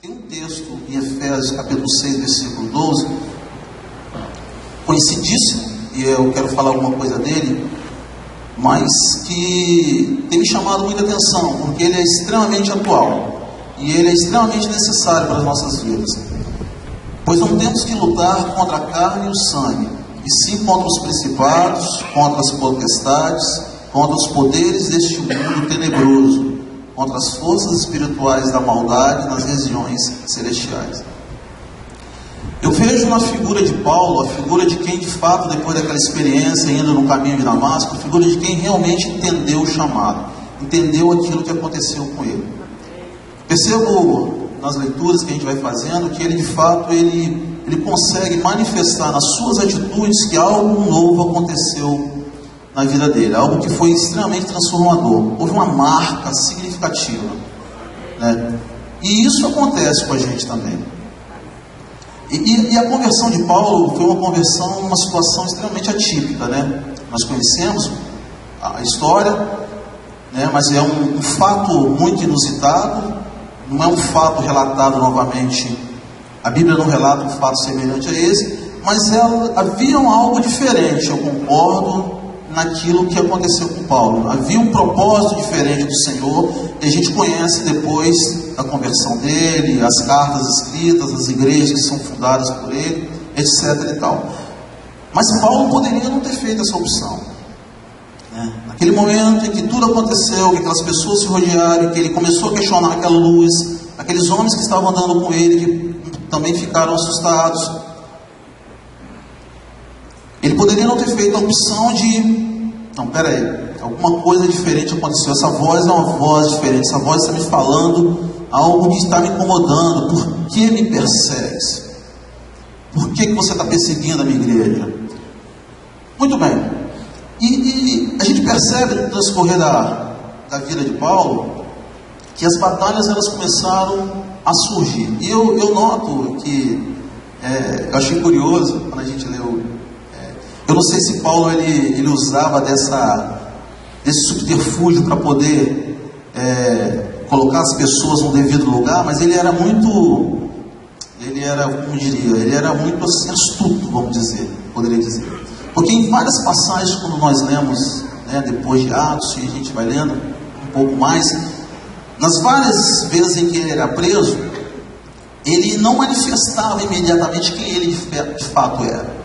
Tem um texto em Efésios capítulo 6, versículo 12, conhecidíssimo, e eu quero falar alguma coisa dele, mas que tem me chamado muita atenção, porque ele é extremamente atual, e ele é extremamente necessário para as nossas vidas. Pois não temos que lutar contra a carne e o sangue, e sim contra os principados, contra as potestades, contra os poderes deste mundo tenebroso, contra as forças espirituais da maldade nas regiões celestiais. Eu vejo na figura de Paulo, a figura de quem de fato, depois daquela experiência, indo no caminho de Damasco, a figura de quem realmente entendeu o chamado, entendeu aquilo que aconteceu com ele. Percebo nas leituras que a gente vai fazendo, que ele de fato, ele consegue manifestar nas suas atitudes que algo novo aconteceu na vida dele, algo que foi extremamente transformador, houve uma marca significativa, né? E isso acontece com a gente também. E a conversão de Paulo foi uma conversão, uma situação extremamente atípica, né? Nós conhecemos a história, né? Mas é um fato muito inusitado, não é um fato relatado novamente, a Bíblia não relata um fato semelhante a esse, mas havia algo diferente, eu concordo, naquilo que aconteceu com Paulo. Havia um propósito diferente do Senhor, e a gente conhece depois a conversão dele, as cartas escritas, as igrejas que são fundadas por ele, etc. e tal. Mas Paulo poderia não ter feito essa opção, né? Naquele momento em que tudo aconteceu, que aquelas pessoas se rodearam, que ele começou a questionar aquela luz, aqueles homens que estavam andando com ele, que também ficaram assustados, ele poderia não ter feito a opção de, não, peraí, alguma coisa diferente aconteceu, essa voz é uma voz diferente, essa voz está me falando algo que está me incomodando, por que me persegues? Por que você está perseguindo a minha igreja? Muito bem, e a gente percebe no transcorrer da vida de Paulo, que as batalhas elas começaram a surgir, e eu noto que, eu achei curioso, quando a gente leu, eu não sei se Paulo ele usava desse subterfúgio para poder colocar as pessoas no devido lugar, mas ele era muito, como diria, ele era muito assim, astuto, vamos dizer, poderia dizer. Porque em várias passagens, quando nós lemos, né, depois de Atos, e a gente vai lendo um pouco mais, nas várias vezes em que ele era preso, ele não manifestava imediatamente quem ele de fato era.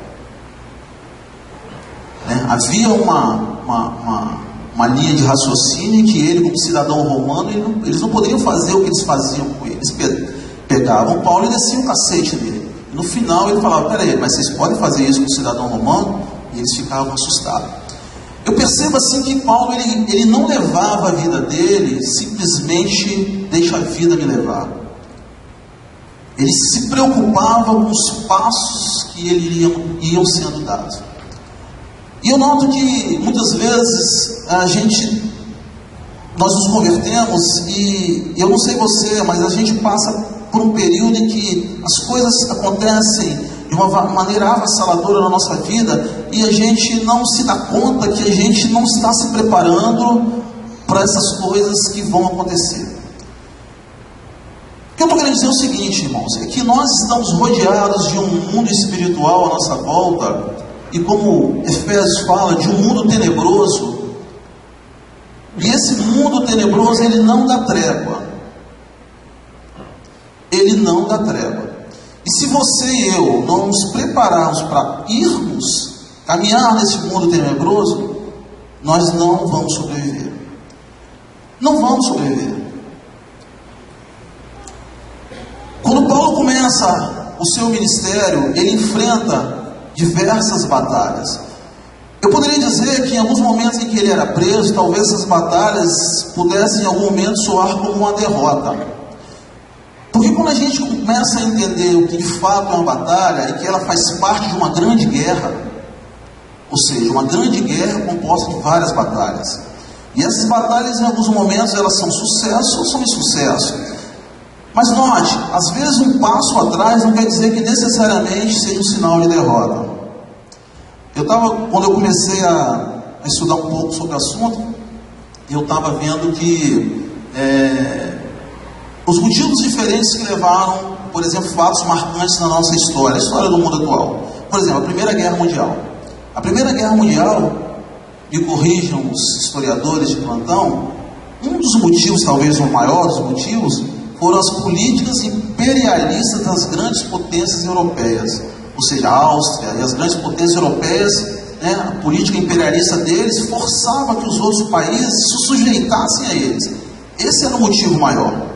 Havia uma linha de raciocínio que ele, como cidadão romano, eles não poderiam fazer o que eles faziam com ele. Eles pegavam Paulo e desciam o cacete nele. E no final ele falava, peraí, mas vocês podem fazer isso com o cidadão romano? E eles ficavam assustados. Eu percebo assim que Paulo ele não levava a vida dele, simplesmente deixa a vida me levar. Ele se preocupava com os passos que ele iam sendo dados. E eu noto que muitas vezes nós nos convertemos e eu não sei você, mas a gente passa por um período em que as coisas acontecem de uma maneira avassaladora na nossa vida e a gente não se dá conta que a gente não está se preparando para essas coisas que vão acontecer. O que eu estou querendo dizer é o seguinte, irmãos, é que nós estamos rodeados de um mundo espiritual à nossa volta. E como Efésios fala, de um mundo tenebroso, e esse mundo tenebroso, ele não dá trégua. Ele não dá trégua. E se você e eu não nos prepararmos para irmos, caminhar nesse mundo tenebroso, nós não vamos sobreviver. Não vamos sobreviver. Quando Paulo começa o seu ministério, ele enfrenta diversas batalhas. Eu poderia dizer que em alguns momentos em que ele era preso, talvez essas batalhas pudessem em algum momento soar como uma derrota. Porque quando a gente começa a entender o que de fato é uma batalha e que ela faz parte de uma grande guerra, ou seja, uma grande guerra composta de várias batalhas. E essas batalhas em alguns momentos elas são sucesso ou são insucesso. Mas note, às vezes um passo atrás não quer dizer que necessariamente seja um sinal de derrota. Quando eu comecei a estudar um pouco sobre o assunto, eu estava vendo que os motivos diferentes que levaram, por exemplo, fatos marcantes na nossa história, a história do mundo atual. Por exemplo, a Primeira Guerra Mundial. A Primeira Guerra Mundial, me corrijam os historiadores de plantão, um dos motivos, talvez o maior dos motivos, foram as políticas imperialistas das grandes potências europeias. Ou seja, a Áustria e as grandes potências europeias, né, a política imperialista deles forçava que os outros países se sujeitassem a eles. Esse era o motivo maior.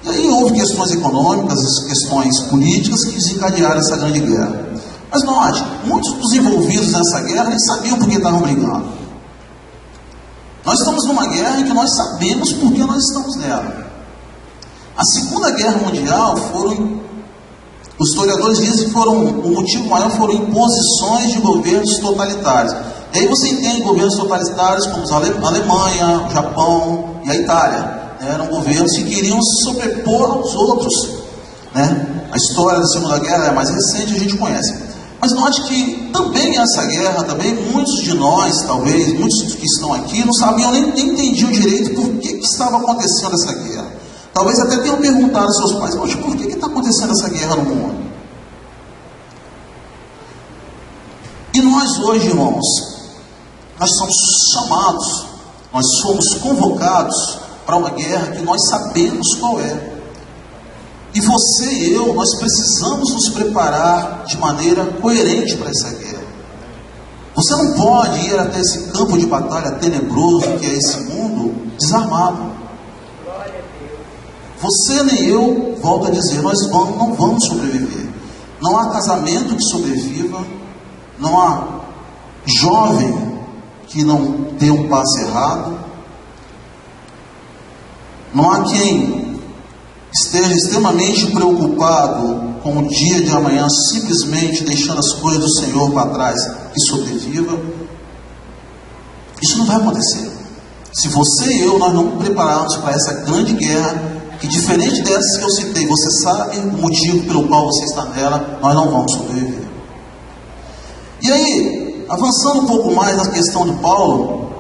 E aí houve questões econômicas, questões políticas que desencadearam essa grande guerra. Mas note, muitos dos envolvidos nessa guerra nem sabiam por que estavam brigando. Nós estamos numa guerra em que nós sabemos por que nós estamos nela. A Segunda Guerra Mundial os historiadores dizem que o motivo maior foram imposições de governos totalitários. E aí você entende governos totalitários como a Alemanha, o Japão e a Itália. Eram governos que queriam se sobrepor aos outros. A história da Segunda Guerra é mais recente, a gente conhece. Mas note que também essa guerra, muitos de nós, talvez, muitos que estão aqui, não sabiam nem entendiam direito por que estava acontecendo essa guerra. Talvez até tenham perguntado aos seus pais, mas por que está acontecendo essa guerra no mundo? E nós hoje, irmãos, nós somos chamados, nós somos convocados para uma guerra que nós sabemos qual é. E você e eu, nós precisamos nos preparar de maneira coerente para essa guerra. Você não pode ir até esse campo de batalha tenebroso que é esse mundo desarmado. Você nem eu, volto a dizer, nós não vamos sobreviver. Não há casamento que sobreviva, não há jovem que não dê um passo errado, não há quem esteja extremamente preocupado com o dia de amanhã, simplesmente deixando as coisas do Senhor para trás, que sobreviva. Isso não vai acontecer. Se você e eu, nós não prepararmos para essa grande guerra, que diferente dessas que eu citei, você sabe o motivo pelo qual você está nela, nós não vamos sobreviver. E aí, avançando um pouco mais na questão de Paulo,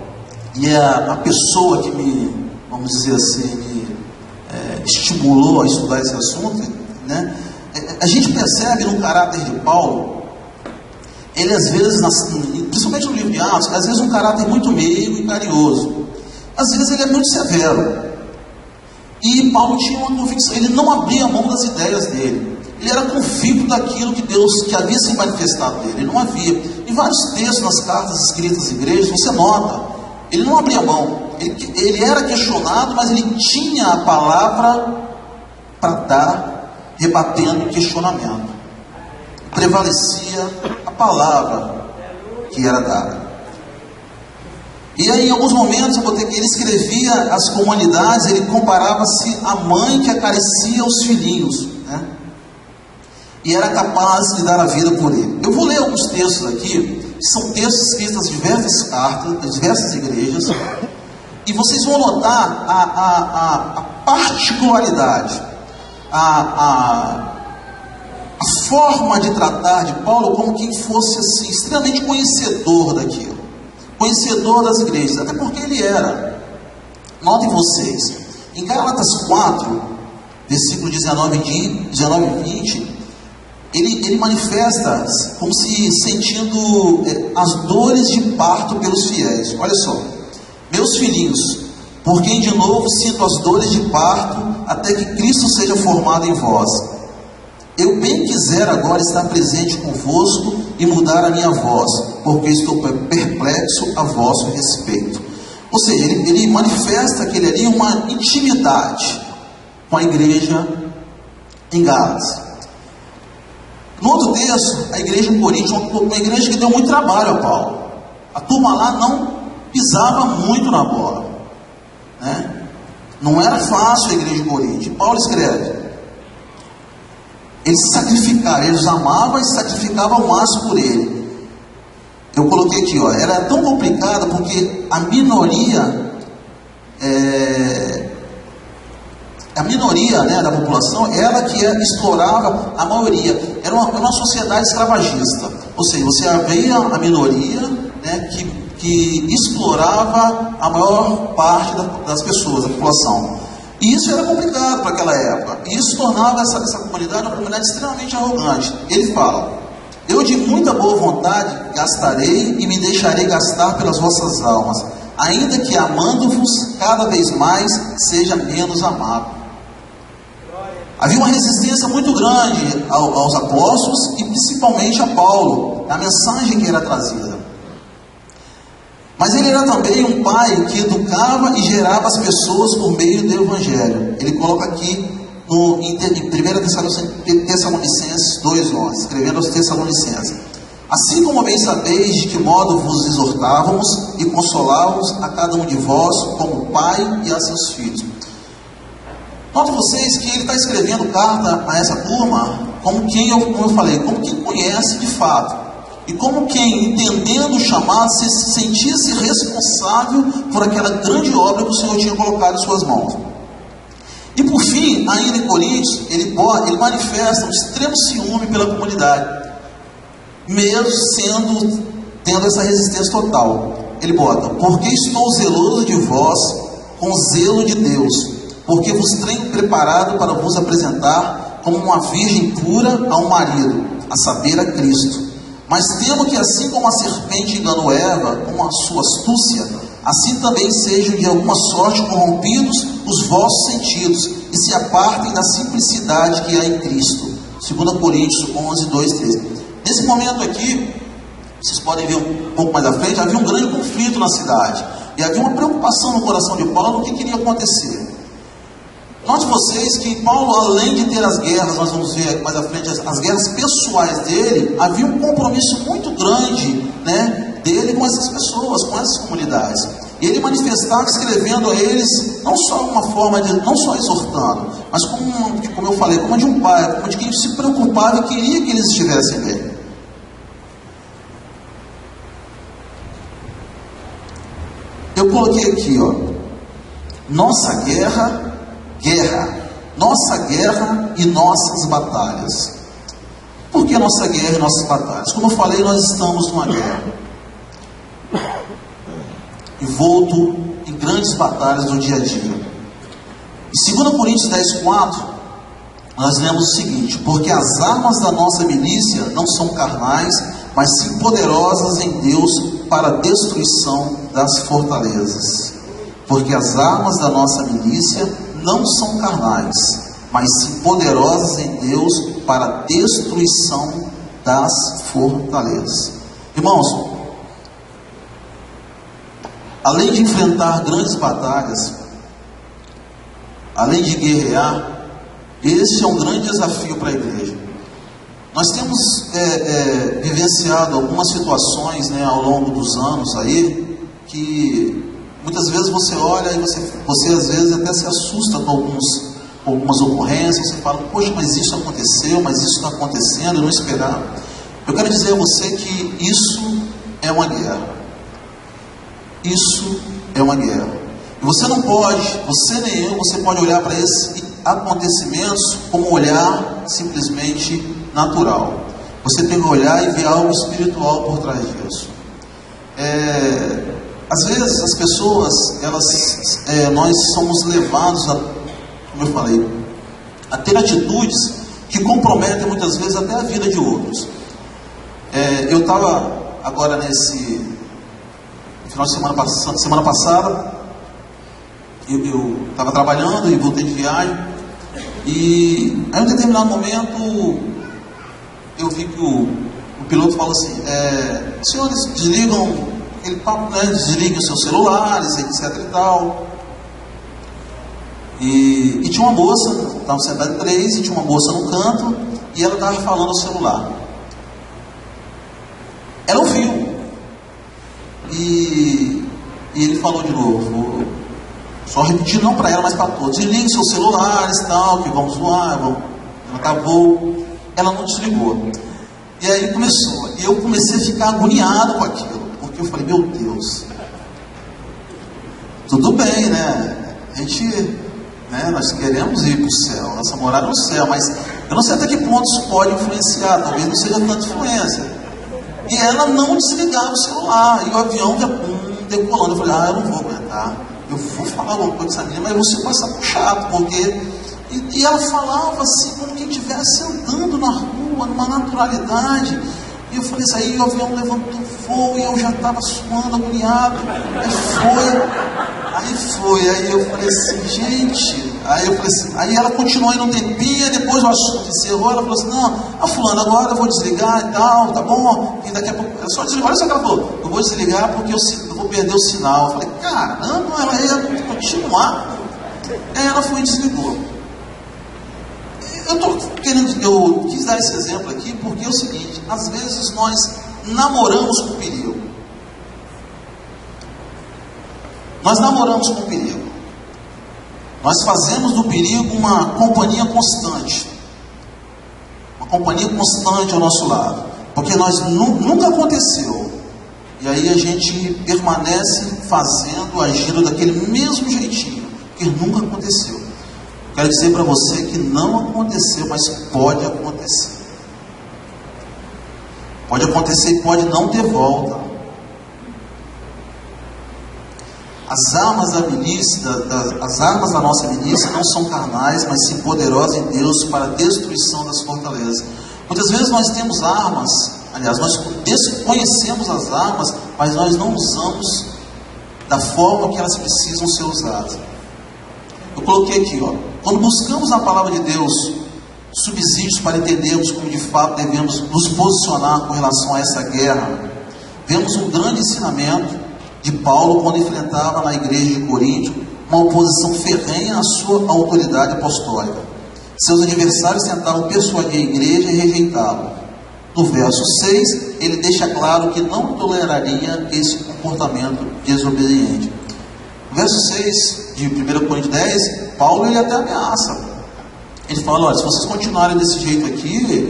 e é a pessoa que me, vamos dizer assim, estimulou a estudar esse assunto, né? A gente percebe no caráter de Paulo, ele às vezes, principalmente no livro de Atos, às vezes um caráter muito meigo e carinhoso, às vezes ele é muito severo. E Paulo tinha uma convicção, ele não abria mão das ideias dele, ele era convicto daquilo que havia se manifestado dele, ele não havia. Em vários textos nas cartas escritas às igrejas, você nota, ele não abria mão, ele era questionado, mas ele tinha a palavra para dar, rebatendo o questionamento. Prevalecia a palavra que era dada. E aí, em alguns momentos, ele escrevia as comunidades, ele comparava-se à mãe que acaricia os filhinhos, né? E era capaz de dar a vida por ele. Eu vou ler alguns textos aqui, que são textos escritos nas diversas cartas, das diversas igrejas, e vocês vão notar a particularidade, a forma de tratar de Paulo como quem fosse assim, extremamente conhecedor daquilo. Conhecedor das igrejas, até porque ele era. Notem vocês, em Gálatas 4, versículo 19 e 20, ele manifesta como se sentindo as dores de parto pelos fiéis. Olha só, meus filhinhos, por quem de novo sinto as dores de parto, até que Cristo seja formado em vós. Eu bem quiser agora estar presente convosco e mudar a minha voz, porque estou perplexo a vosso respeito. Ou seja, ele manifesta que ele ali uma intimidade com a igreja em Gálatas. No outro texto, a igreja em Corinto, uma igreja que deu muito trabalho a Paulo. A turma lá não pisava muito na bola, né? Não era fácil a igreja em Corinto. E Paulo escreve: eles se sacrificaram, eles amavam e se sacrificavam ao máximo por ele. Eu coloquei aqui, era tão complicado porque a minoria, né, da população, ela que explorava a maioria. Era uma sociedade escravagista. Ou seja, você havia a minoria, né, que explorava a maior parte das pessoas, da população. E isso era complicado para aquela época. E isso tornava essa comunidade uma comunidade extremamente arrogante. Ele fala: eu de muita boa vontade gastarei e me deixarei gastar pelas vossas almas, ainda que amando-vos cada vez mais seja menos amado. Havia uma resistência muito grande aos apóstolos e principalmente a Paulo, a mensagem que era trazida. Mas ele era também um pai que educava e gerava as pessoas por meio do Evangelho. Ele coloca aqui em 1 Tessalonicenses 2,11, escrevendo aos Tessalonicenses: assim como bem sabeis de que modo vos exortávamos e consolávamos a cada um de vós, como pai e a seus filhos. Notem vocês que ele está escrevendo carta a essa turma como eu falei, como quem conhece de fato. E como quem, entendendo o chamado, se sentisse responsável por aquela grande obra que o Senhor tinha colocado em suas mãos. E por fim, ainda em Coríntios, ele manifesta um extremo ciúme pela comunidade, mesmo tendo essa resistência total. Ele bota: porque estou zeloso de vós com zelo de Deus, porque vos tenho preparado para vos apresentar como uma virgem pura a um marido, a saber, a Cristo. Mas temo que assim como a serpente enganou Eva com a sua astúcia, assim também sejam de alguma sorte corrompidos os vossos sentidos, e se apartem da simplicidade que há em Cristo. 2 Coríntios 11, 2, 13. Nesse momento aqui, vocês podem ver um pouco mais à frente, havia um grande conflito na cidade, e havia uma preocupação no coração de Paulo no que queria acontecer. Note vocês que Paulo, além de ter as guerras, nós vamos ver mais à frente, as guerras pessoais dele, havia um compromisso muito grande, dele com essas pessoas, com essas comunidades. E ele manifestava, escrevendo a eles, não só uma forma de, não só exortando, mas como eu falei, como de um pai, como de quem se preocupava e queria que eles estivessem bem. Eu coloquei aqui, nossa guerra e nossas batalhas. Por que nossa guerra e nossas batalhas? Como eu falei, nós estamos numa guerra, envolto em grandes batalhas do dia a dia. Em 2 Coríntios 10,4, nós lemos o seguinte: porque as armas da nossa milícia não são carnais, mas sim poderosas em Deus para a destruição das fortalezas. Porque as armas da nossa milícia não são carnais, mas sim poderosas em Deus para a destruição das fortalezas. Irmãos, além de enfrentar grandes batalhas, além de guerrear, esse é um grande desafio para a igreja. Nós temos vivenciado algumas situações ao longo dos anos aí, que muitas vezes você olha e você às vezes até se assusta com algumas ocorrências. Você fala: poxa, mas isso aconteceu, mas isso está acontecendo, eu não esperava. Eu quero dizer a você que isso é uma guerra. Isso é uma guerra. E você não pode, você nem eu, você pode olhar para esses acontecimentos como um olhar simplesmente natural. Você tem que olhar e ver algo espiritual por trás disso. Às vezes as pessoas, nós somos levados a, como eu falei, a ter atitudes que comprometem muitas vezes até a vida de outros. Eu estava agora nesse final de semana passada, eu estava trabalhando e voltei de viagem, e aí em um determinado momento eu vi que o piloto falou assim: senhores, desligam aquele papo, desliguem os seus celulares, etc e tal. E tinha uma moça, estavam sentados em 3, e tinha uma moça no canto, e ela estava falando no celular. Ela ouviu, e ele falou de novo, só repetir, não para ela, mas para todos: desliguem seus celulares, tal, que vamos voar, vamos levantar voo. Ela não desligou. E aí começou, e eu comecei a ficar agoniado com aquilo, porque eu falei: meu Deus, tudo bem, a gente, nós queremos ir para o céu, nossa morada é no céu, mas eu não sei até que ponto isso pode influenciar, talvez não seja tanta influência. E ela não desligava o celular, e o avião decolando. Eu falei: eu não vou aguentar, eu vou falar alguma coisa dessa menina, mas você vai estar chato, porque... E ela falava assim, como quem estivesse andando na rua, numa naturalidade. E eu falei assim, aí o avião levantou voo e eu já estava suando, agoniado. Aí eu falei assim, gente. Aí ela continuou aí um tempinho, e depois o assunto encerrou. Ela falou assim, não, fulano, agora eu vou desligar e tal, tá bom? E daqui a pouco, só desligar, olha só que ela falou, eu vou desligar porque eu vou perder o sinal. Eu falei, caramba, ela ia continuar. Aí ela foi e desligou. Eu quis dar esse exemplo aqui porque é o seguinte, às vezes nós namoramos com perigo. Nós namoramos com perigo. Nós fazemos do perigo uma companhia constante. Uma companhia constante ao nosso lado. Porque nunca aconteceu. E aí a gente permanece fazendo, agindo daquele mesmo jeitinho. Porque nunca aconteceu. Quero dizer para você que não aconteceu, mas pode acontecer. Pode acontecer e pode não ter volta. As armas da nossa milícia não são carnais, mas sim poderosas em Deus para a destruição das fortalezas. Muitas vezes nós temos armas, aliás, nós desconhecemos as armas, mas nós não usamos da forma que elas precisam ser usadas. Eu coloquei aqui, quando buscamos na palavra de Deus subsídios para entendermos como de fato devemos nos posicionar com relação a essa guerra, vemos um grande ensinamento de Paulo quando enfrentava na igreja de Corinto uma oposição ferrenha à sua autoridade apostólica. Seus adversários tentavam persuadir a igreja e rejeitá-lo. No verso 6, ele deixa claro que não toleraria esse comportamento desobediente. No verso 6 de 1 Coríntios 10, Paulo ele até ameaça. Ele fala, olha, se vocês continuarem desse jeito aqui,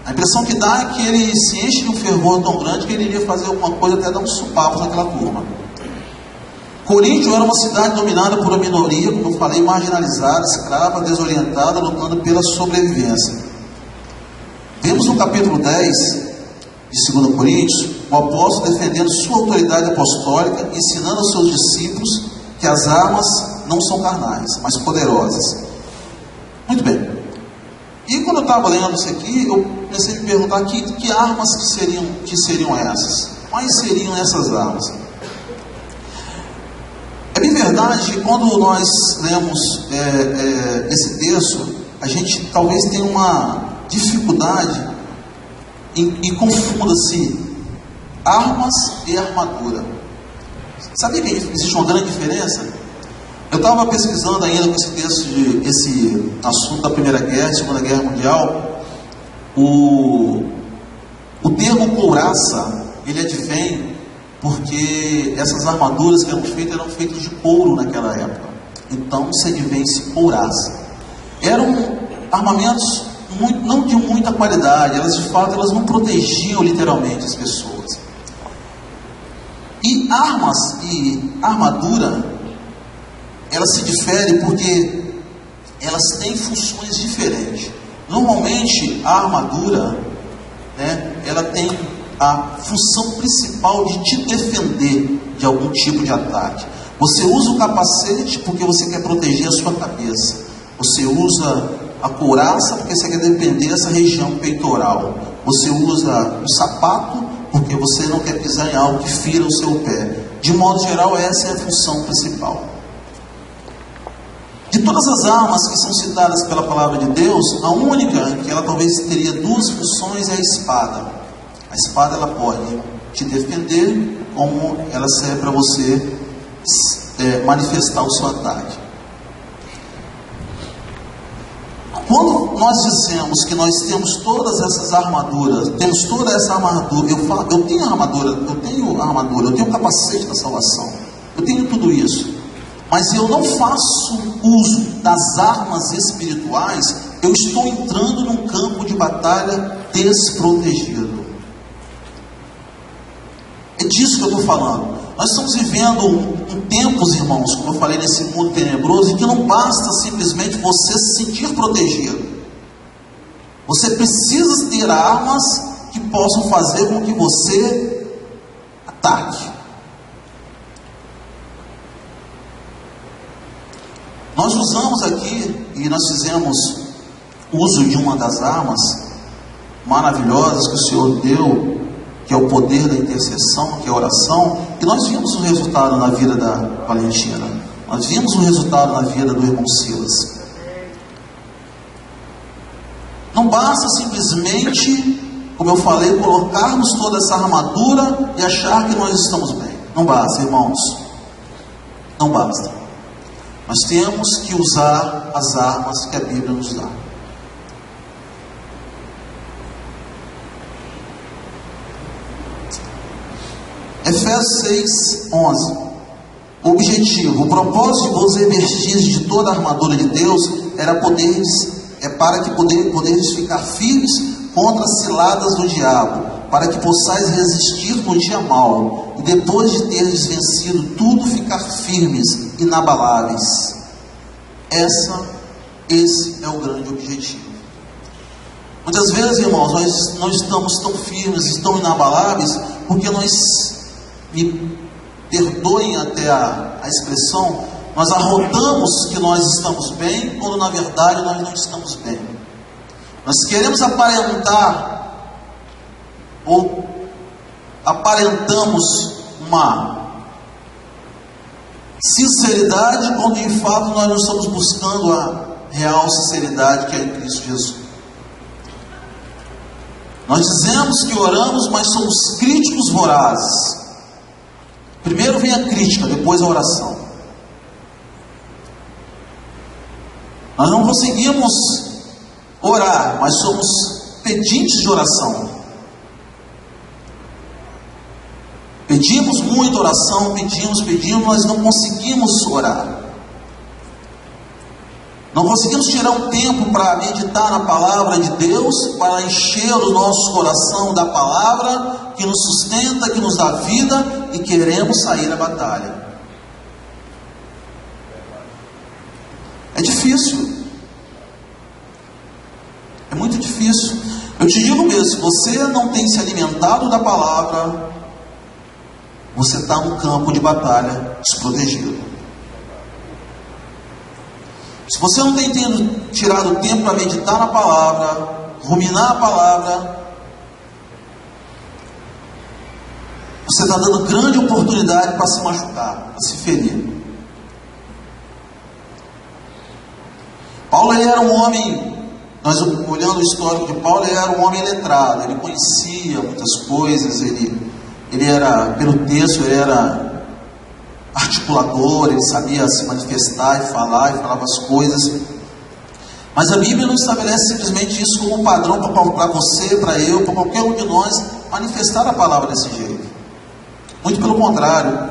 a impressão que dá é que ele se enche de um fervor tão grande que ele iria fazer alguma coisa, até dar uns supapos naquela turma. Coríntio era uma cidade dominada por uma minoria, como eu falei, marginalizada, escrava, desorientada, lutando pela sobrevivência. Vemos no capítulo 10 de 2 Coríntios, o apóstolo defendendo sua autoridade apostólica, ensinando aos seus discípulos que as armas não são carnais, mas poderosas. Muito bem. E quando eu estava lendo isso aqui, eu comecei a me perguntar que armas que seriam essas? Quais seriam essas armas? É bem verdade que quando nós lemos esse texto, a gente talvez tenha uma dificuldade em confunda-se armas e armadura. Sabia que existe uma grande diferença? Eu estava pesquisando ainda com esse texto, esse assunto da Primeira Guerra e Segunda Guerra Mundial. O termo couraça, ele advém porque essas armaduras que eram feitas de couro naquela época. Então se advém-se couraça. Eram armamentos não de muita qualidade, elas de fato não protegiam literalmente as pessoas. E armas e armadura, elas se diferem porque elas têm funções diferentes. Normalmente a armadura, ela tem a função principal de te defender de algum tipo de ataque. Você usa o capacete porque você quer proteger a sua cabeça. Você usa a couraça porque você quer defender essa região peitoral. Você usa o sapato porque você não quer pisar em algo que fira o seu pé. De modo geral, essa é a função principal. De todas as armas que são citadas pela palavra de Deus, a única que ela talvez teria duas funções é a espada. A espada ela pode te defender, como ela serve para você manifestar o seu ataque. Quando nós dizemos que nós temos todas essas armaduras, temos toda essa armadura, eu tenho armadura, eu tenho capacete da salvação, eu tenho tudo isso, mas eu não faço uso das armas espirituais, eu estou entrando num campo de batalha desprotegido. É disso que eu estou falando. Nós estamos vivendo tempos, irmãos, como eu falei, nesse mundo tenebroso, em que não basta simplesmente você se sentir protegido. Você precisa ter armas que possam fazer com que você ataque. Nós usamos aqui, e nós fizemos uso de uma das armas maravilhosas que o Senhor deu, que é o poder da intercessão, que é a oração, e nós vimos o resultado na vida da Valentina, nós vimos o resultado na vida do irmão Silas. Não basta simplesmente, como eu falei, colocarmos toda essa armadura e achar que nós estamos bem. Não basta, irmãos. Não basta. Nós temos que usar as armas que a Bíblia nos dá. Efésios 6, 11. O objetivo, o propósito de vos revestir de toda a armadura de Deus para que poderes ficar firmes contra as ciladas do diabo, para que possais resistir no dia mau, e depois de teres vencido tudo, ficar firmes, inabaláveis. Esse é o grande objetivo. Muitas vezes, irmãos, nós não estamos tão firmes, tão inabaláveis, porque nós, me perdoem até a expressão, nós arrotamos que nós estamos bem, quando na verdade nós não estamos bem. Nós queremos aparentar, ou aparentamos uma sinceridade, quando de fato nós não estamos buscando a real sinceridade que é em Cristo Jesus. Nós dizemos que oramos, mas somos críticos vorazes. Primeiro vem a crítica, depois a oração. Nós não conseguimos orar, mas somos pedintes de oração. Pedimos muita oração, pedimos, mas não conseguimos orar. Não conseguimos tirar um tempo para meditar na palavra de Deus, para encher o nosso coração da palavra que nos sustenta, que nos dá vida, e queremos sair da batalha. É difícil. É muito difícil. Eu te digo mesmo, se você não tem se alimentado da palavra, você está no campo de batalha desprotegido. Se você não tem tirado tempo para meditar na palavra, ruminar a palavra, você está dando grande oportunidade para se machucar, para se ferir. Paulo, ele era um homem, nós olhando o histórico de Paulo, ele era um homem letrado, ele conhecia muitas coisas, ele era, pelo texto, ele era articulador, ele sabia se manifestar e falava as coisas. Mas a Bíblia não estabelece simplesmente isso como um padrão para você, para eu, para qualquer um de nós manifestar a palavra desse jeito. Muito pelo contrário.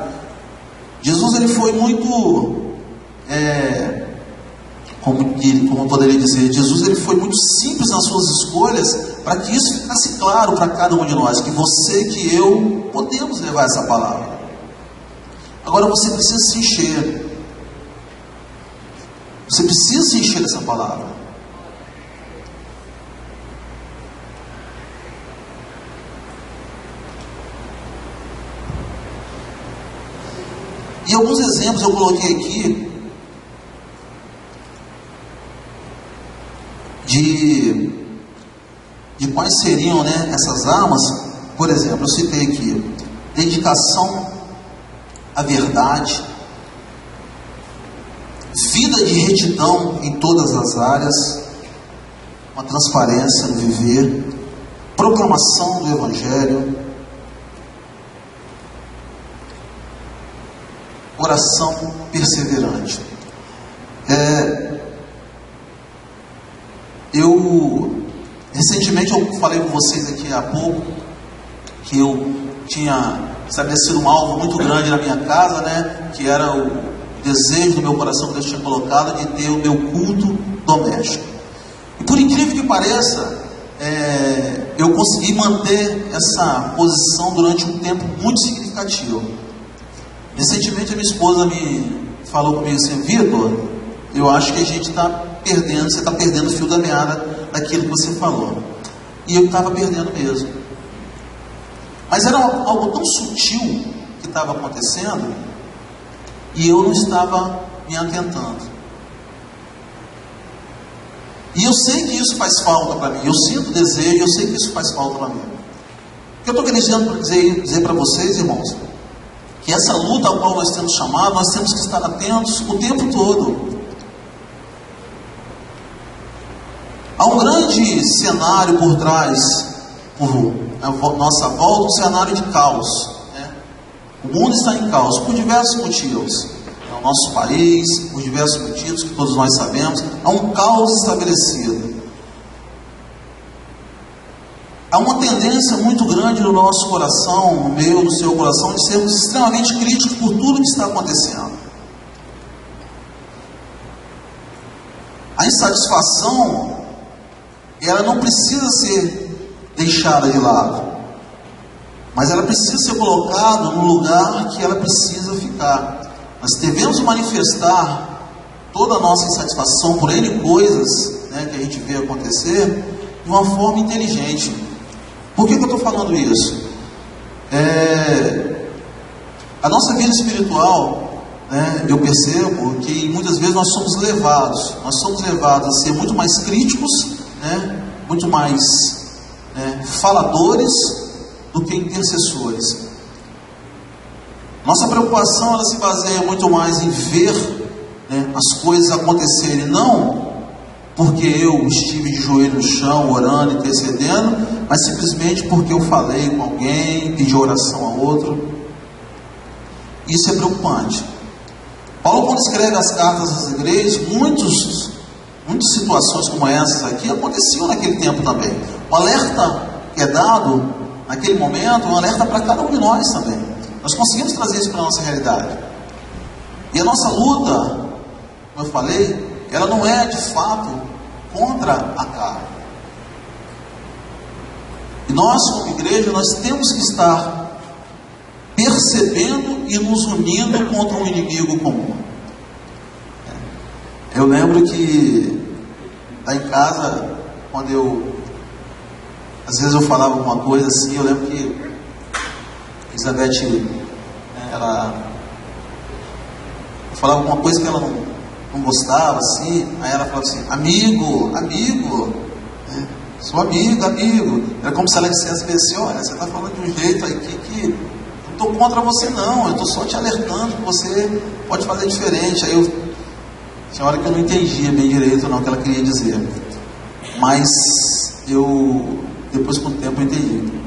Jesus, ele foi muito, como poderia dizer, Jesus, ele foi muito simples nas suas escolhas, para que isso ficasse claro para cada um de nós, que você, que eu, podemos levar essa palavra. Agora você precisa se encher. Você precisa se encher dessa palavra. E alguns exemplos eu coloquei aqui de quais seriam, né, essas armas. Por exemplo, eu citei aqui dedicação à verdade, vida de retidão em todas as áreas, uma transparência no viver, proclamação do Evangelho, oração perseverante. Recentemente eu falei com vocês aqui há pouco que eu tinha estabelecido um alvo muito grande na minha casa, né? Que era o desejo do meu coração que Deus tinha colocado de ter o meu culto doméstico. E por incrível que pareça, eu consegui manter essa posição durante um tempo muito significativo. Recentemente a minha esposa me falou comigo assim: Vitor, eu acho que a gente está perdendo, você está perdendo o fio da meada daquilo que você falou. E eu estava perdendo mesmo. Mas era algo tão sutil que estava acontecendo, e eu não estava me atentando. E eu sei que isso faz falta para mim. Eu sinto desejo, eu sei que isso faz falta para mim. O que eu estou querendo dizer para vocês, irmãos, que essa luta a qual nós temos chamado, nós temos que estar atentos o tempo todo. Há um grande cenário por trás, por nossa volta, um cenário de caos. O mundo está em caos por diversos motivos. É o nosso país, por diversos motivos que todos nós sabemos. Há um caos estabelecido. Há uma tendência muito grande no nosso coração, no meu, no seu coração, de sermos extremamente críticos por tudo que está acontecendo. A insatisfação, ela não precisa ser deixada de lado, mas ela precisa ser colocada no lugar que ela precisa ficar. Nós devemos manifestar toda a nossa insatisfação por N coisas, que a gente vê acontecer, de uma forma inteligente. Por que eu estou falando isso? A nossa vida espiritual, eu percebo que muitas vezes nós somos levados a ser muito mais críticos, muito mais faladores do que intercessores. Nossa preocupação, ela se baseia muito mais em ver as coisas acontecerem, não porque eu estive de joelho no chão, orando, intercedendo, mas simplesmente porque eu falei com alguém, pedi oração a outro. Isso é preocupante. Paulo, quando escreve as cartas às igrejas, muitas situações como essas aqui aconteciam naquele tempo também. O alerta que é dado naquele momento é um alerta para cada um de nós também. Nós conseguimos trazer isso para a nossa realidade. E a nossa luta, como eu falei, ela não é de fato contra a carne. E nós, como igreja, nós temos que estar percebendo e nos unindo contra um inimigo comum. Eu lembro que lá em casa, às vezes eu falava alguma coisa assim, eu lembro que Elizabeth, eu falava alguma coisa que ela não gostava, assim, aí ela falava assim, amigo, sou amigo. Era como se ela dissesse assim, olha, você está falando de um jeito aí que não estou contra você não, eu estou só te alertando que você pode fazer diferente. Aí tinha hora que eu não entendia bem direito não o que ela queria dizer, mas depois com o tempo eu entendi.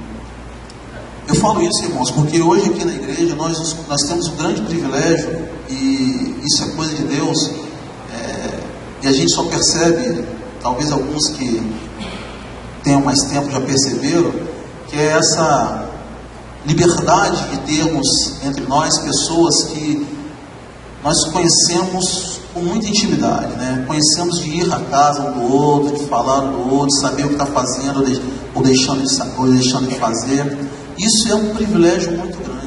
Eu falo isso, irmãos, porque hoje aqui na igreja nós temos um grande privilégio, e isso é coisa de Deus, e a gente só percebe, talvez alguns que tenham mais tempo já perceberam, que é essa liberdade de termos entre nós pessoas que nós conhecemos com muita intimidade, conhecemos de ir à casa um do outro, de falar um do outro, saber o que está fazendo ou deixando de fazer. Isso é um privilégio muito grande.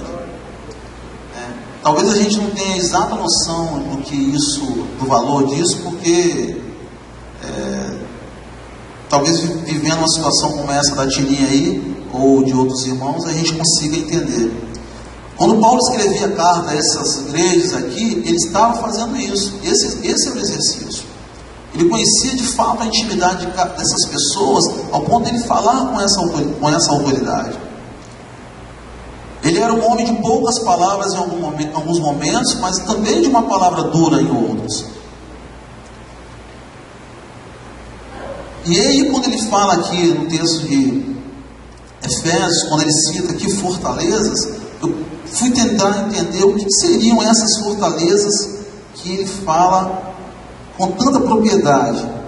Talvez a gente não tenha a exata noção do valor disso, porque talvez vivendo uma situação como essa da Tirinha aí, ou de outros irmãos, a gente consiga entender. Quando Paulo escrevia a carta a essas igrejas aqui, ele estava fazendo isso. Esse é o exercício. Ele conhecia de fato a intimidade dessas pessoas, ao ponto de ele falar com essa autoridade. Ele era um homem de poucas palavras em alguns momentos, mas também de uma palavra dura em outros. E aí, quando ele fala aqui no texto de Efésios, quando ele cita aqui fortalezas, eu fui tentar entender o que seriam essas fortalezas que ele fala com tanta propriedade.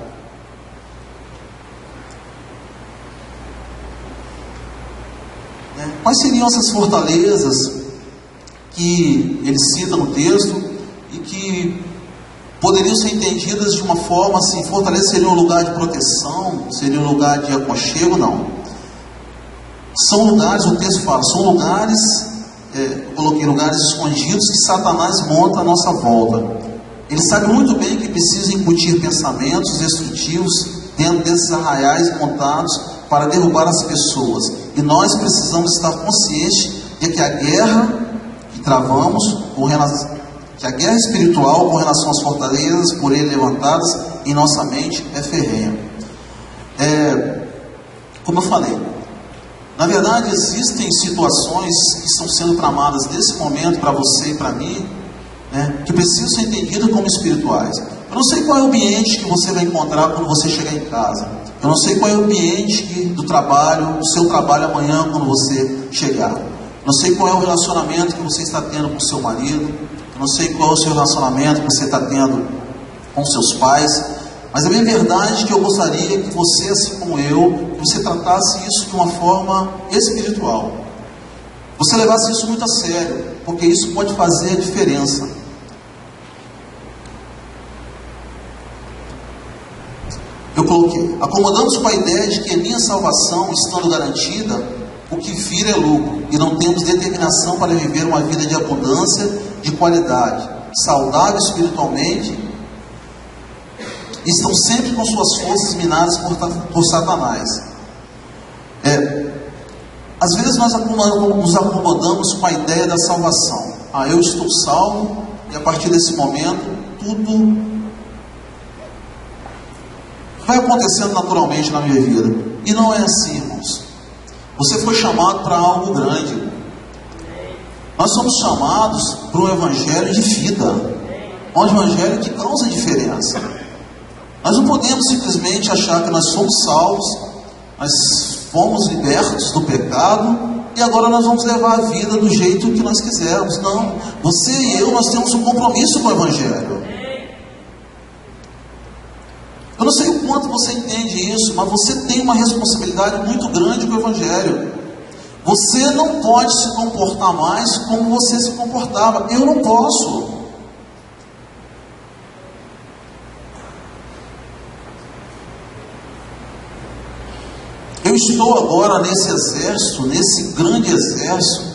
Quais seriam essas fortalezas que ele cita no texto e que poderiam ser entendidas de uma forma assim, fortaleza seria um lugar de proteção, seria um lugar de aconchego? Não. São lugares, o texto fala, são lugares, eu coloquei lugares escondidos que Satanás monta à nossa volta. Ele sabe muito bem que precisa incutir pensamentos destrutivos dentro desses arraiais montados para derrubar as pessoas. E nós precisamos estar conscientes de que a guerra que travamos, que a guerra espiritual com relação às fortalezas por ele levantadas, em nossa mente é ferrenha. Como eu falei, na verdade existem situações que estão sendo tramadas nesse momento para você e para mim, né, que precisam ser entendidas como espirituais. Eu não sei qual é o ambiente que você vai encontrar quando você chegar em casa. Eu não sei qual é o ambiente do trabalho, do seu trabalho amanhã quando você chegar. Eu não sei qual é o relacionamento que você está tendo com seu marido. Eu não sei qual é o seu relacionamento que você está tendo com seus pais. Mas é bem verdade que eu gostaria que você, assim como eu, que você tratasse isso de uma forma espiritual. Você levasse isso muito a sério, porque isso pode fazer a diferença. Eu coloquei: acomodamos com a ideia de que a minha salvação, estando garantida, o que vir é lucro, e não temos determinação para viver uma vida de abundância, de qualidade, saudável espiritualmente, e estão sempre com suas forças minadas por Satanás. Às vezes nós nos acomodamos com a ideia da salvação. Eu estou salvo, e a partir desse momento, tudo vai acontecendo naturalmente na minha vida. E não é assim, irmãos. Você foi chamado para algo grande. Nós somos chamados para um evangelho de vida, um evangelho que causa diferença. Nós não podemos simplesmente achar que nós somos salvos, nós fomos libertos do pecado e agora nós vamos levar a vida do jeito que nós quisermos. Não, você e eu, nós temos um compromisso com o evangelho. Eu não sei o quanto você entende isso, mas você tem uma responsabilidade muito grande com o evangelho. Você não pode se comportar mais como você se comportava. Eu não posso. Eu estou agora nesse exército, nesse grande exército,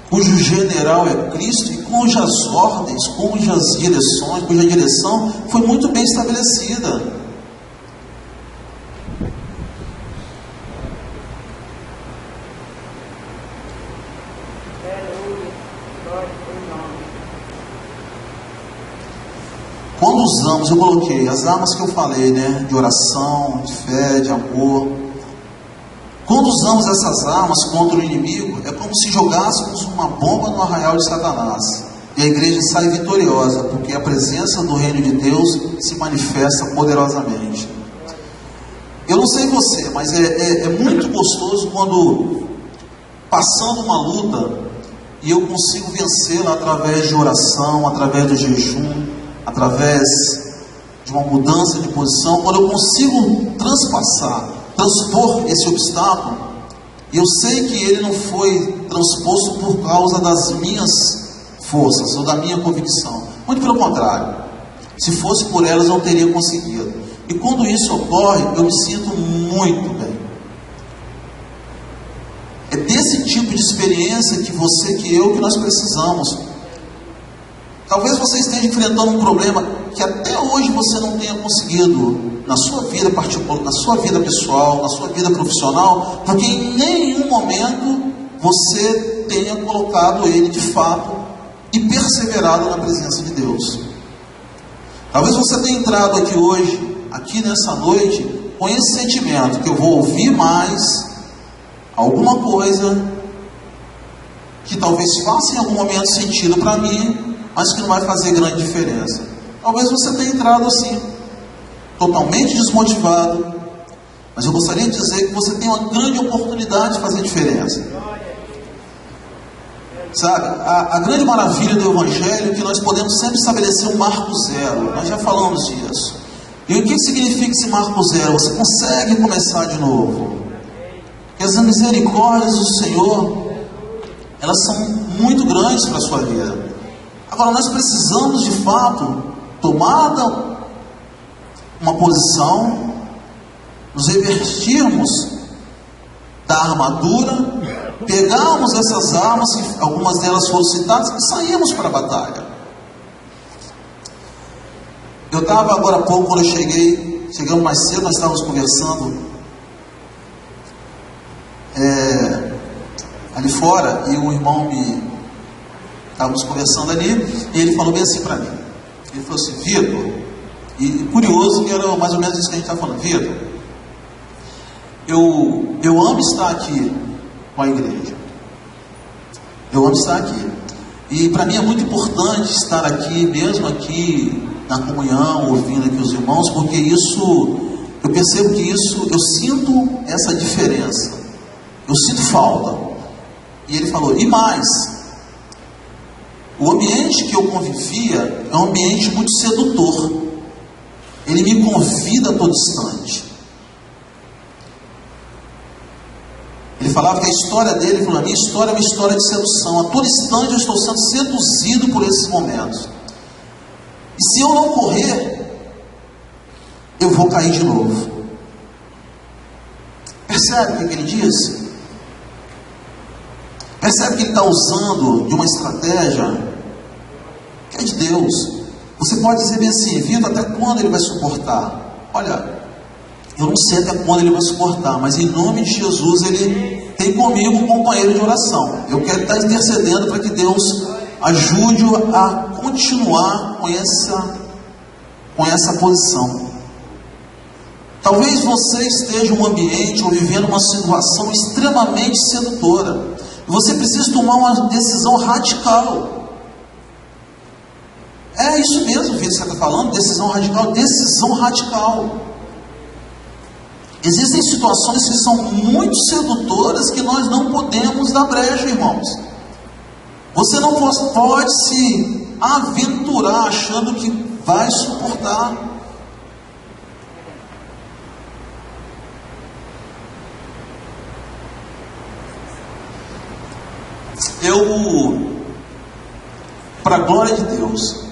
cujo general é Cristo e cujas ordens, cuja direção foi muito bem estabelecida. Quando usamos, eu coloquei as armas que eu falei, né, de oração, de fé, de amor. Quando usamos essas armas contra o inimigo, é como se jogássemos uma bomba no arraial de Satanás. E a igreja sai vitoriosa, porque a presença do reino de Deus se manifesta poderosamente. Eu não sei você, mas é muito gostoso quando, passando uma luta, e eu consigo vencê-la através de oração, através do jejum, através de uma mudança de posição, quando eu consigo transpor esse obstáculo, e eu sei que ele não foi transposto por causa das minhas forças ou da minha convicção, muito pelo contrário, se fosse por elas eu não teria conseguido. E quando isso ocorre, eu me sinto muito bem. É desse tipo de experiência que você, que eu, que nós precisamos. Talvez você esteja enfrentando um problema que até hoje você não tenha conseguido na sua vida particular, na sua vida pessoal, na sua vida profissional, porque em nenhum momento você tenha colocado ele de fato e perseverado na presença de Deus. Talvez você tenha entrado aqui hoje, aqui nessa noite, com esse sentimento que eu vou ouvir mais alguma coisa que talvez faça em algum momento sentido para mim, mas que não vai fazer grande diferença. Talvez você tenha entrado assim, totalmente desmotivado, mas eu gostaria de dizer que você tem uma grande oportunidade de fazer diferença. Sabe, a grande maravilha do Evangelho é que nós podemos sempre estabelecer um marco zero. Nós já falamos disso. E o que significa esse marco zero? Você consegue começar de novo. Porque as misericórdias do Senhor, elas são muito grandes para a sua vida. Agora nós precisamos de fato tomar uma posição, nos revestirmos da armadura, pegarmos essas armas, que algumas delas foram citadas, e saímos para a batalha. Eu estava agora há pouco, quando eu chegamos mais cedo, nós estávamos conversando ali fora, e o irmão estávamos conversando ali, e ele falou bem assim para mim. Ele falou assim: Vitor, E curioso que era mais ou menos isso que a gente está falando. Vitor, eu amo estar aqui com a igreja. Eu amo estar aqui. E para mim é muito importante estar aqui, mesmo aqui na comunhão, ouvindo aqui os irmãos, porque isso, eu percebo que isso, eu sinto essa diferença. Eu sinto falta. E ele falou, e mais, o ambiente que eu convivia é um ambiente muito sedutor. Ele me convida a todo instante. Ele falava que a história dele, ele falou, a minha história é uma história de sedução. A todo instante eu estou sendo seduzido por esses momentos. E se eu não correr, eu vou cair de novo. Percebe o que ele diz? Percebe que ele está usando de uma estratégia que é de Deus. Você pode dizer bem assim, Vitor, até quando ele vai suportar? Olha, eu não sei até quando ele vai suportar, mas em nome de Jesus ele tem comigo um companheiro de oração. Eu quero estar intercedendo para que Deus ajude-o a continuar com essa posição. Talvez você esteja em um ambiente ou vivendo uma situação extremamente sedutora. E você precisa tomar uma decisão radical. É isso mesmo, Vitor, você está falando? Decisão radical? Decisão radical. Existem situações que são muito sedutoras que nós não podemos dar brecha, irmãos. Você não pode se aventurar achando que vai suportar. Para a glória de Deus,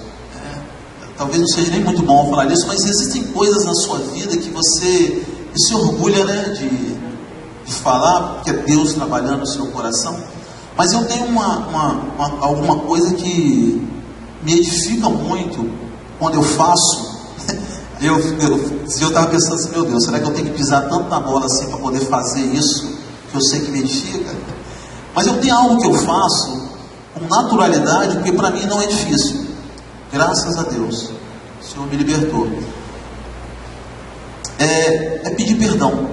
talvez não seja nem muito bom falar isso, mas existem coisas na sua vida que você se orgulha, né, de falar, porque é Deus trabalhando no seu coração. Mas eu tenho alguma coisa que me edifica muito quando eu faço. Eu estava pensando assim, meu Deus, será que eu tenho que pisar tanto na bola assim para poder fazer isso, que eu sei que me edifica? Mas eu tenho algo que eu faço com naturalidade, porque para mim não é difícil. Graças a Deus, o Senhor me libertou. É pedir perdão.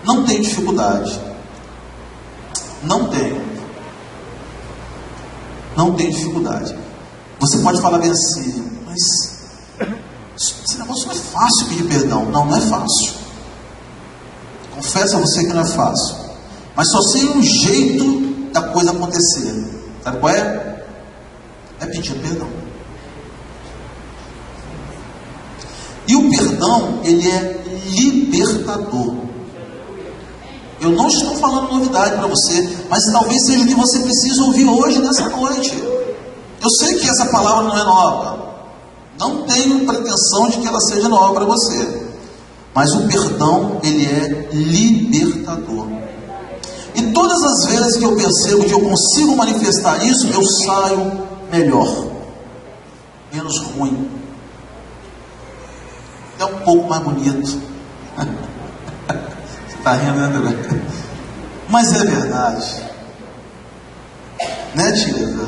Não tenho dificuldade. Não tenho dificuldade. Você pode falar bem assim, mas esse negócio não é fácil pedir perdão. Não é fácil. Confesso a você que não é fácil. Mas só sei um jeito da coisa acontecer. Sabe qual é? É pedir perdão. E o perdão, ele é libertador. Eu não estou falando novidade para você, mas talvez seja o que você precisa ouvir hoje, nessa noite. Eu sei que essa palavra não é nova. Não tenho pretensão de que ela seja nova para você. Mas o perdão, ele é libertador. E todas as vezes que eu percebo que eu consigo manifestar isso, eu saio melhor, menos ruim, é um pouco mais bonito. Você está rindo, né, André? Mas é verdade, né, tia?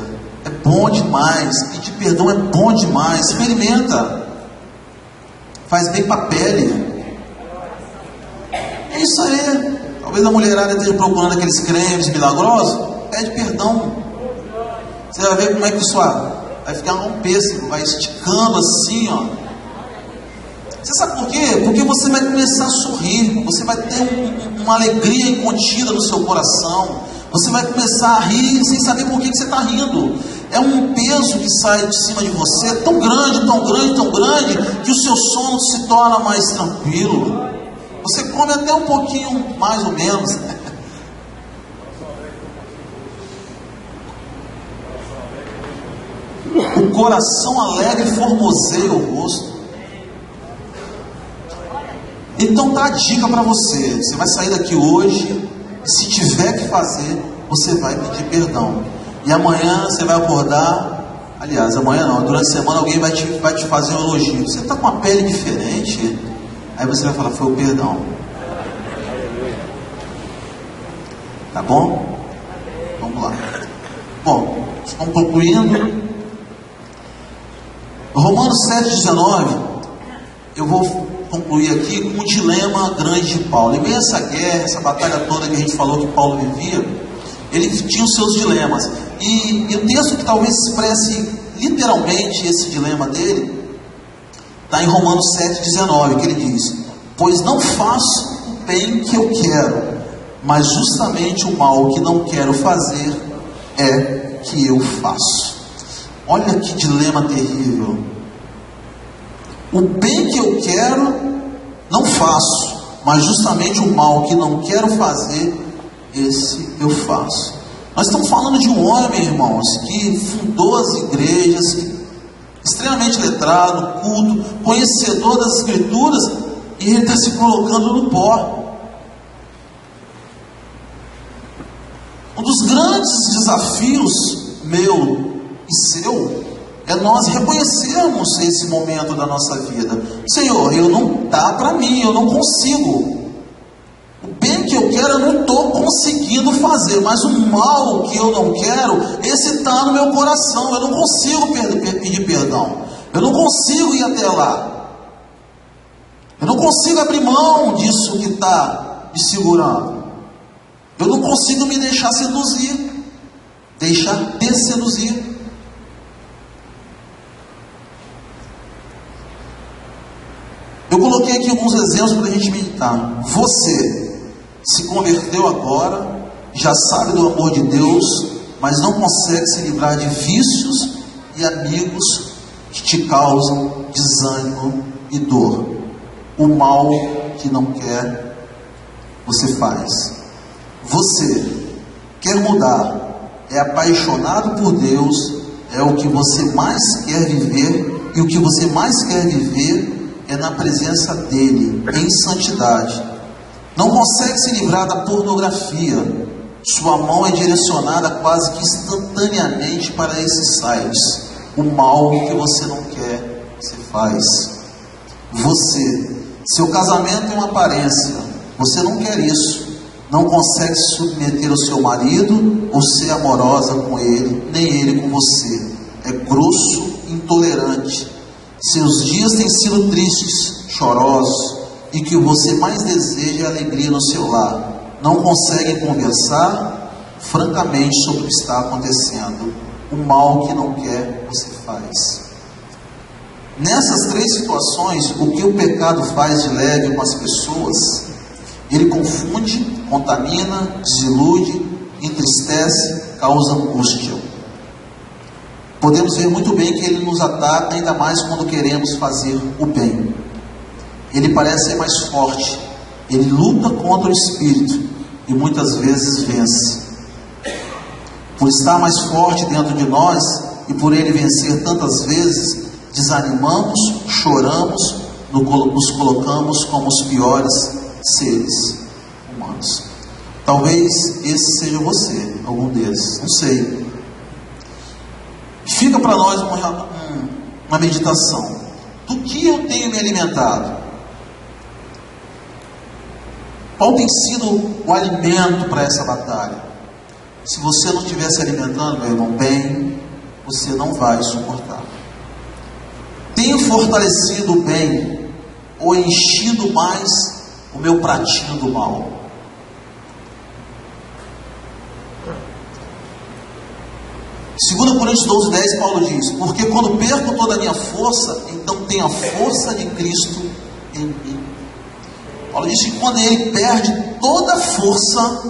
É bom demais. Pedir perdão é bom demais. Experimenta, faz bem para a pele. É isso aí. Talvez a mulherada esteja procurando aqueles cremes milagrosos. Pede perdão. Você vai ver como é que isso vai ficar um pêssego, vai esticando assim, ó. Você sabe por quê? Porque você vai começar a sorrir. Você vai ter uma alegria incontida no seu coração. Você vai começar a rir sem saber por que você está rindo. É um peso que sai de cima de você, tão grande, tão grande, tão grande, que o seu sono se torna mais tranquilo. Você come até um pouquinho mais ou menos. O coração alegre formoseia o rosto. Então dá a dica para você. Você vai sair daqui hoje, e se tiver que fazer, você vai pedir perdão. E amanhã você vai acordar. Aliás, amanhã não, durante a semana alguém vai te fazer um elogio. Você está com uma pele diferente. Aí você vai falar, foi o perdão. Tá bom? Vamos lá. Bom, estamos concluindo. Romanos 7,19, eu vou concluir aqui com um dilema grande de Paulo. Em meio a essa guerra, essa batalha toda que a gente falou que Paulo vivia, ele tinha os seus dilemas. E o texto que talvez expresse literalmente esse dilema dele, está em Romanos 7,19, que ele diz: pois não faço o bem que eu quero, mas justamente o mal que não quero fazer é que eu faço. Olha que dilema terrível. O bem que eu quero, não faço, mas justamente o mal que não quero fazer, esse eu faço. Nós estamos falando de um homem, irmãos, que fundou as igrejas, extremamente letrado, culto, conhecedor das Escrituras, e ele está se colocando no pó. Um dos grandes desafios meu e seu é nós reconhecermos esse momento da nossa vida. Senhor, eu não dá para mim, eu não consigo. O bem que eu quero eu não estou conseguindo fazer, mas o mal que eu não quero, esse está no meu coração. Eu não consigo pedir perdão. Eu não consigo ir até lá. Eu não consigo abrir mão disso que está me segurando. Eu não consigo me deixar seduzir. Deixar de seduzir. Eu coloquei aqui alguns exemplos para a gente meditar. Você se converteu agora, já sabe do amor de Deus, mas não consegue se livrar de vícios e amigos que te causam desânimo e dor. O mal que não quer, você faz. Você quer mudar, é apaixonado por Deus, é o que você mais quer viver, e o que você mais quer viver é na presença dele, em santidade. Não consegue se livrar da pornografia. Sua mão é direcionada quase que instantaneamente para esses sites. O mal que você não quer, você faz. Você, seu casamento é uma aparência. Você não quer isso. Não consegue se submeter ao seu marido ou ser amorosa com ele, nem ele com você. É grosso, intolerante. Seus dias têm sido tristes, chorosos, e o que você mais deseja é alegria no seu lar. Não conseguem conversar francamente sobre o que está acontecendo. O mal que não quer, você faz. Nessas três situações, o que o pecado faz de leve com as pessoas? Ele confunde, contamina, desilude, entristece, causa angústia. Podemos ver muito bem que ele nos ataca, ainda mais quando queremos fazer o bem. Ele parece ser mais forte. Ele luta contra o espírito e muitas vezes vence. Por estar mais forte dentro de nós e por ele vencer tantas vezes, desanimamos, choramos, nos colocamos como os piores seres humanos. Talvez esse seja você, algum desses, não sei. Fica para nós uma meditação. Do que eu tenho me alimentado? Qual tem sido o alimento para essa batalha? Se você não estiver se alimentando, meu irmão, bem, você não vai suportar. Tenho fortalecido o bem ou enchido mais o meu pratinho do mal? 2 Coríntios 12:10, Paulo diz: porque quando perco toda a minha força, então tenho a força de Cristo em mim. Paulo diz que quando ele perde toda a força,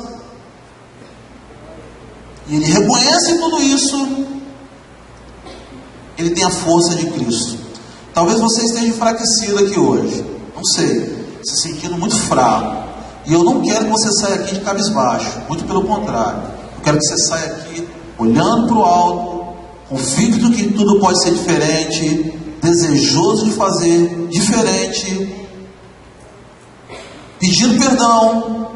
e ele reconhece tudo isso, ele tem a força de Cristo. Talvez você esteja enfraquecido aqui hoje, não sei, se sentindo muito fraco, e eu não quero que você saia aqui de cabisbaixo, muito pelo contrário, eu quero que você saia aqui olhando para o alto, convicto que tudo pode ser diferente, desejoso de fazer diferente, pedindo perdão.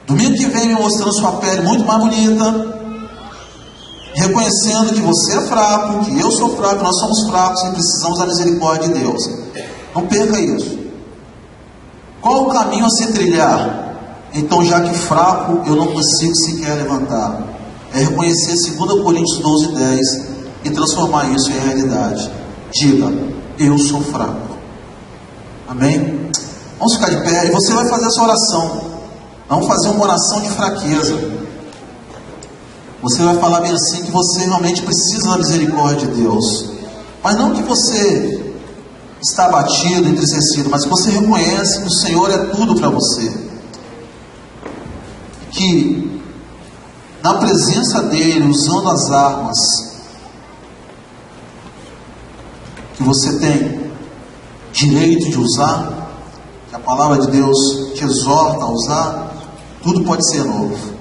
Domingo que vem me mostrando sua pele muito mais bonita, reconhecendo que você é fraco, que eu sou fraco, nós somos fracos e precisamos da misericórdia de Deus. Não perca isso. Qual o caminho a se trilhar? Então, já que fraco, eu não consigo sequer levantar. É reconhecer 2 Coríntios 12:10 e transformar isso em realidade. Diga: eu sou fraco. Amém? Vamos ficar de pé e você vai fazer essa oração. Vamos fazer uma oração de fraqueza. Você vai falar bem assim, que você realmente precisa da misericórdia de Deus. Mas não que você está abatido, entristecido, mas que você reconhece que o Senhor é tudo para você. Que na presença dEle, usando as armas que você tem direito de usar, que a palavra de Deus te exorta a usar, tudo pode ser novo.